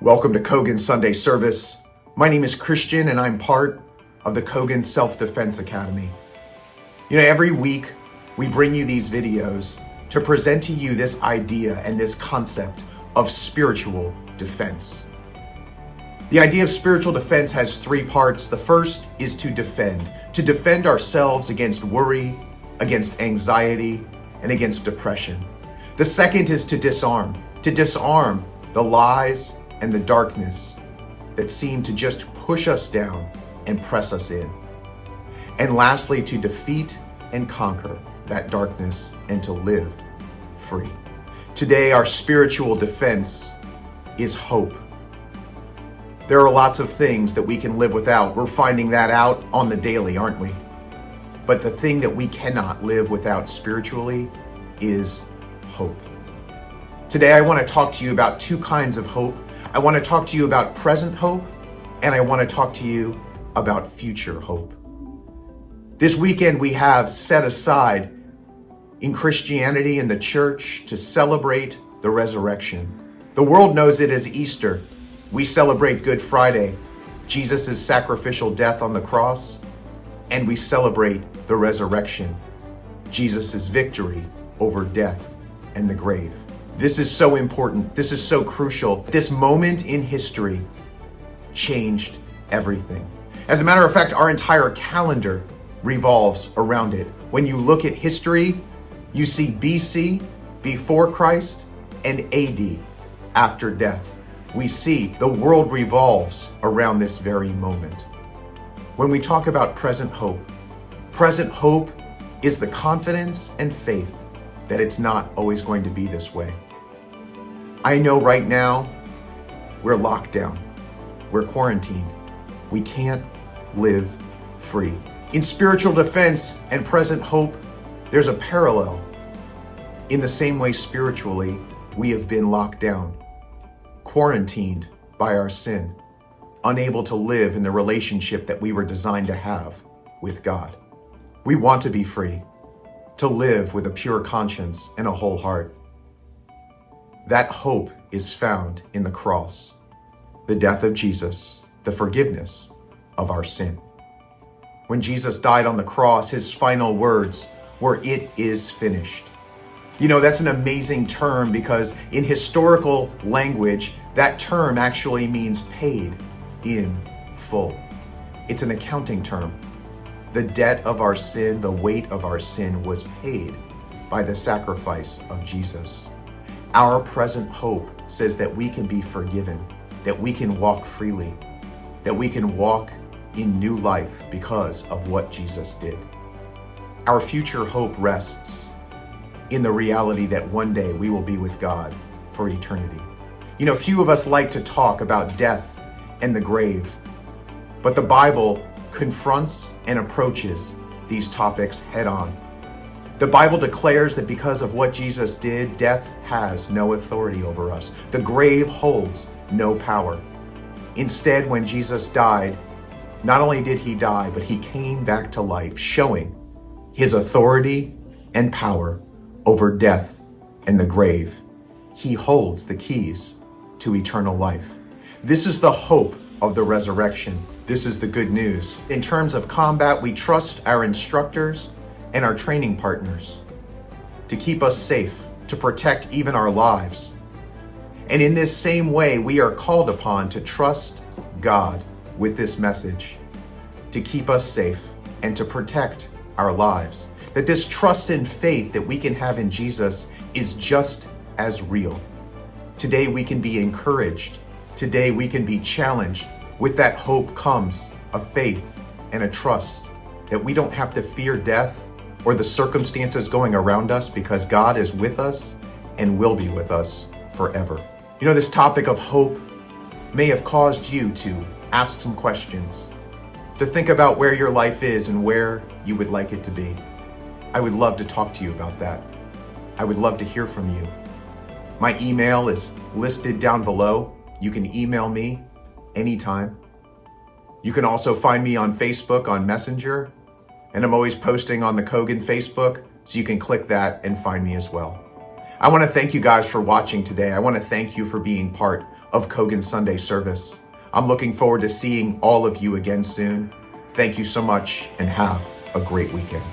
Welcome to Kogen Sunday Service. My name is Christian and I'm part of the Kogen Self-Defense Academy. Every week we bring you these videos to present to you this idea and this concept of spiritual defense. The idea of spiritual defense has three parts. The first is to defend ourselves against worry, against anxiety, and against depression. The second is to disarm the lies and the darkness that seem to just push us down and press us in. And lastly, to defeat and conquer that darkness and to live free. Today, our spiritual defense is hope. There are lots of things that we can live without. We're finding that out on the daily, aren't we? But the thing that we cannot live without spiritually is hope. Today, I want to talk to you about two kinds of hope. I want to talk to you about present hope, and I want to talk to you about future hope. This weekend, we have set aside in Christianity and the church to celebrate the resurrection. The world knows it as Easter. We celebrate Good Friday, Jesus' sacrificial death on the cross, and we celebrate the resurrection, Jesus' victory over death and the grave. This is so important. This is so crucial. This moment in history changed everything. As a matter of fact, our entire calendar revolves around it. When you look at history, you see BC, before Christ, and AD, after death. We see the world revolves around this very moment. When we talk about present hope is the confidence and faith that it's not always going to be this way. I know right now we're locked down, we're quarantined, we can't live free. In spiritual defense and present hope, there's a parallel. In the same way spiritually, we have been locked down, quarantined by our sin, unable to live in the relationship that we were designed to have with God. We want to be free, to live with a pure conscience and a whole heart. That hope is found in the cross, the death of Jesus, the forgiveness of our sin. When Jesus died on the cross, his final words were, "It is finished." That's an amazing term because in historical language, that term actually means paid in full. It's an accounting term. The debt of our sin, the weight of our sin was paid by the sacrifice of Jesus. Our present hope says that we can be forgiven, that we can walk freely, that we can walk in new life because of what Jesus did. Our future hope rests in the reality that one day we will be with God for eternity. Few of us like to talk about death and the grave, but the Bible confronts and approaches these topics head on. The Bible declares that because of what Jesus did, death has no authority over us. The grave holds no power. Instead, when Jesus died, not only did he die, but he came back to life, showing his authority and power over death and the grave. He holds the keys to eternal life. This is the hope of the resurrection. This is the good news. In terms of combat, we trust our instructors and our training partners to keep us safe, to protect even our lives. And in this same way, we are called upon to trust God with this message, to keep us safe and to protect our lives. That this trust and faith that we can have in Jesus is just as real. Today we can be encouraged. Today we can be challenged. With that hope comes a faith and a trust that we don't have to fear death or the circumstances going around us because God is with us and will be with us forever. This topic of hope may have caused you to ask some questions, to think about where your life is and where you would like it to be. I would love to talk to you about that. I would love to hear from you. My email is listed down below. You can email me anytime. You can also find me on Facebook on Messenger, and I'm always posting on the Kogen Facebook, so you can click that and find me as well. I want to thank you guys for watching today. I want to thank you for being part of Kogen Sunday Service. I'm looking forward to seeing all of you again soon. Thank you so much and have a great weekend.